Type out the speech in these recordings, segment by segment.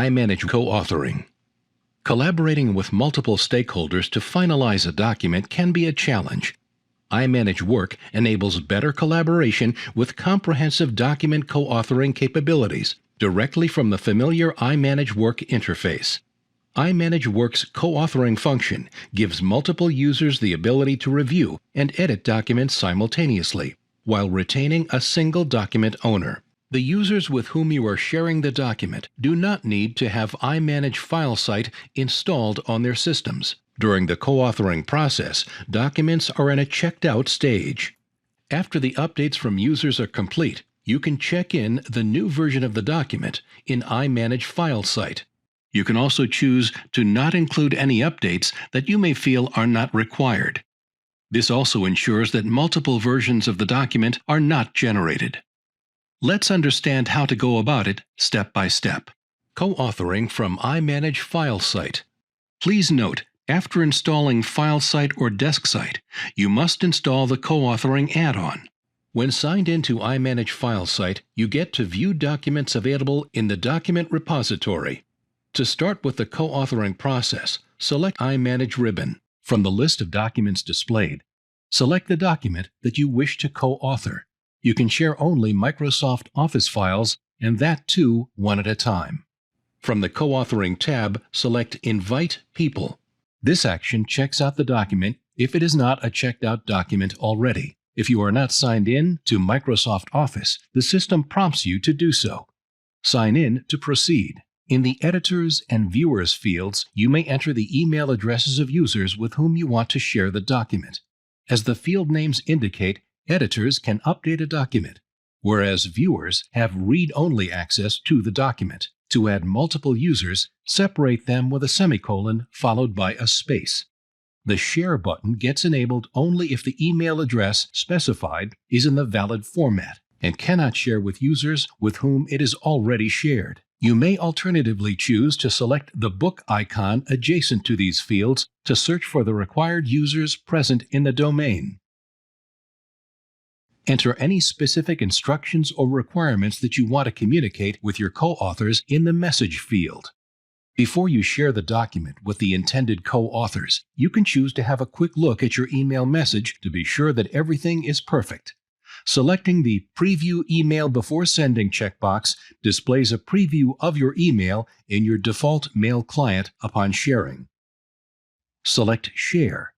iManage coauthoring. Collaborating with multiple stakeholders to finalize a document can be a challenge. iManage Work enables better collaboration with comprehensive document co-authoring capabilities directly from the familiar iManage Work interface. iManage Work's co-authoring function gives multiple users the ability to review and edit documents simultaneously, while retaining a single document owner. The users with whom you are sharing the document do not need to have iManage FileSite installed on their systems. During the co-authoring process, documents are in a checked-out stage. After the updates from users are complete, you can check in the new version of the document in iManage FileSite. You can also choose to not include any updates that you may feel are not required. This also ensures that multiple versions of the document are not generated. Let's understand how to go about it step by step. Co-authoring from iManage FileSite. Please note, after installing FileSite or DeskSite, you must install the co-authoring add-on. When signed into iManage FileSite, you get to view documents available in the document repository. To start with the co-authoring process, select iManage ribbon. From the list of documents displayed, select the document that you wish to co-author. You can share only Microsoft Office files, and that too one at a time. From the Co-authoring tab, select Invite People. This action checks out the document if it is not a checked-out document already. If you are not signed in to Microsoft Office, the system prompts you to do so. Sign in to proceed. In the Editors and Viewers fields, you may enter the email addresses of users with whom you want to share the document. As the field names indicate, editors can update a document, whereas viewers have read-only access to the document. To add multiple users, separate them with a semicolon followed by a space. The Share button gets enabled only if the email address specified is in the valid format and cannot share with users with whom it is already shared. You may alternatively choose to select the book icon adjacent to these fields to search for the required users present in the domain. Enter any specific instructions or requirements that you want to communicate with your co-authors in the Message field. Before you share the document with the intended co-authors, you can choose to have a quick look at your email message to be sure that everything is perfect. Selecting the Preview Email Before Sending checkbox displays a preview of your email in your default mail client upon sharing. Select Share.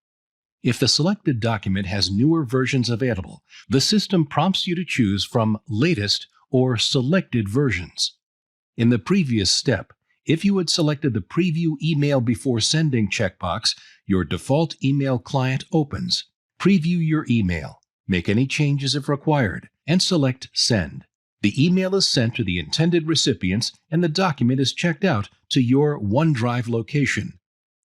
If the selected document has newer versions available, the system prompts you to choose from Latest or Selected Versions. In the previous step, if you had selected the Preview Email Before Sending checkbox, your default email client opens. Preview your email, make any changes if required, and select Send. The email is sent to the intended recipients and the document is checked out to your OneDrive location.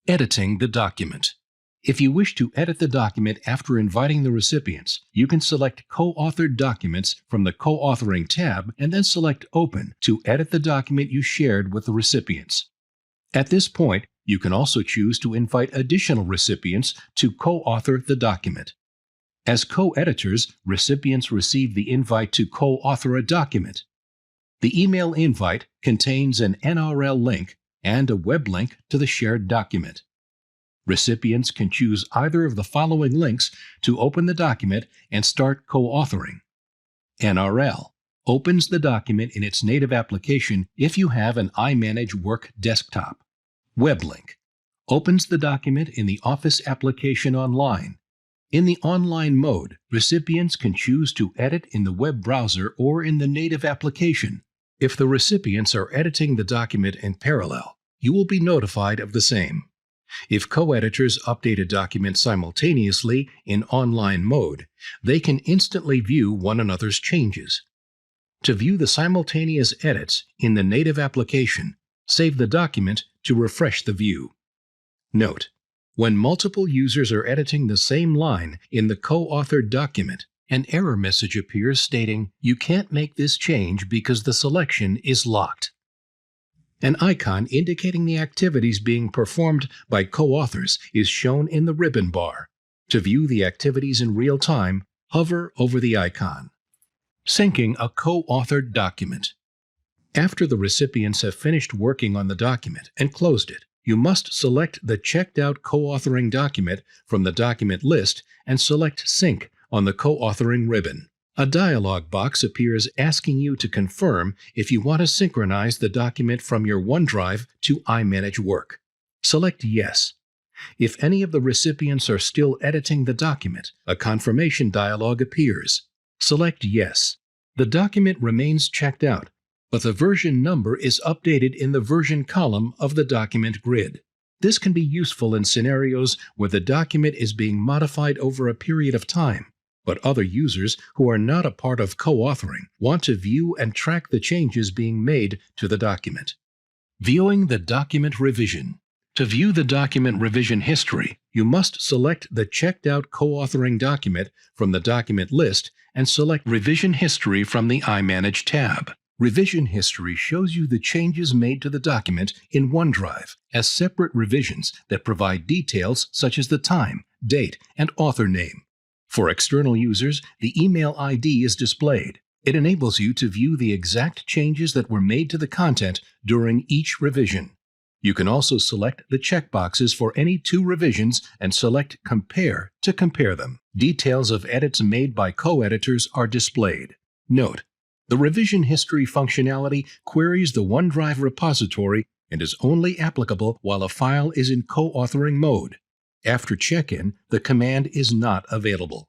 Editing the document. If you wish to edit the document after inviting the recipients, you can select Co-authored Documents from the Co-authoring tab and then select Open to edit the document you shared with the recipients. At this point, you can also choose to invite additional recipients to co-author the document. As co-editors, recipients receive the invite to co-author a document. The email invite contains an NRL link and a web link to the shared document. Recipients can choose either of the following links to open the document and start co-authoring. NRL opens the document in its native application if you have an iManage Work desktop. Web link opens the document in the Office application online. In the online mode, recipients can choose to edit in the web browser or in the native application. If the recipients are editing the document in parallel, you will be notified of the same. If co-editors update a document simultaneously in online mode, they can instantly view one another's changes. To view the simultaneous edits in the native application, save the document to refresh the view. Note: when multiple users are editing the same line in the co-authored document, an error message appears stating you can't make this change because the selection is locked. An icon indicating the activities being performed by co-authors is shown in the ribbon bar. To view the activities in real time, hover over the icon. Syncing a co-authored document. After the recipients have finished working on the document and closed it, you must select the checked out co-authoring document from the document list and select Sync on the co-authoring ribbon. A dialog box appears asking you to confirm if you want to synchronize the document from your OneDrive to iManage Work. Select Yes. If any of the recipients are still editing the document, a confirmation dialog appears. Select Yes. The document remains checked out, but the version number is updated in the version column of the document grid. This can be useful in scenarios where the document is being modified over a period of time, but other users who are not a part of co-authoring want to view and track the changes being made to the document. Viewing the document revision. To view the document revision history, you must select the checked out co-authoring document from the document list and select Revision History from the iManage tab. Revision History shows you the changes made to the document in OneDrive as separate revisions that provide details such as the time, date, and author name. For external users, the email ID is displayed. It enables you to view the exact changes that were made to the content during each revision. You can also select the checkboxes for any two revisions and select Compare to compare them. Details of edits made by co-editors are displayed. Note: the revision history functionality queries the OneDrive repository and is only applicable while a file is in co-authoring mode. After check-in, the command is not available.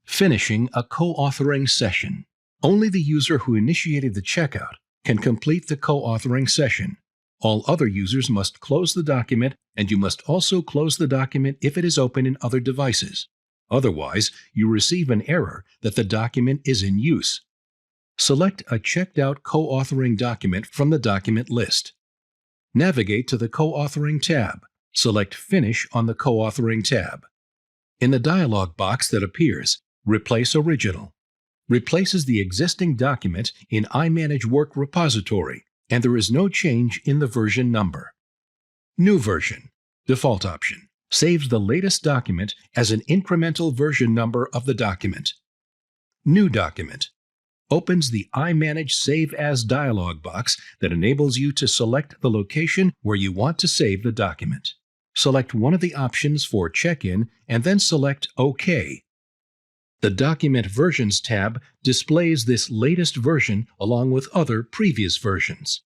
Finishing a co-authoring session. Only the user who initiated the checkout can complete the co-authoring session. All other users must close the document, and you must also close the document if it is open in other devices. Otherwise, you receive an error that the document is in use. Select a checked-out co-authoring document from the document list. Navigate to the Co-authoring tab. Select Finish on the Co-authoring tab. In the dialog box that appears, Replace Original replaces the existing document in iManage Work repository, and there is no change in the version number. New Version, default option, saves the latest document as an incremental version number of the document. New Document opens the iManage Save As dialog box that enables you to select the location where you want to save the document. Select one of the options for check-in and then select OK. The Document Versions tab displays this latest version along with other previous versions.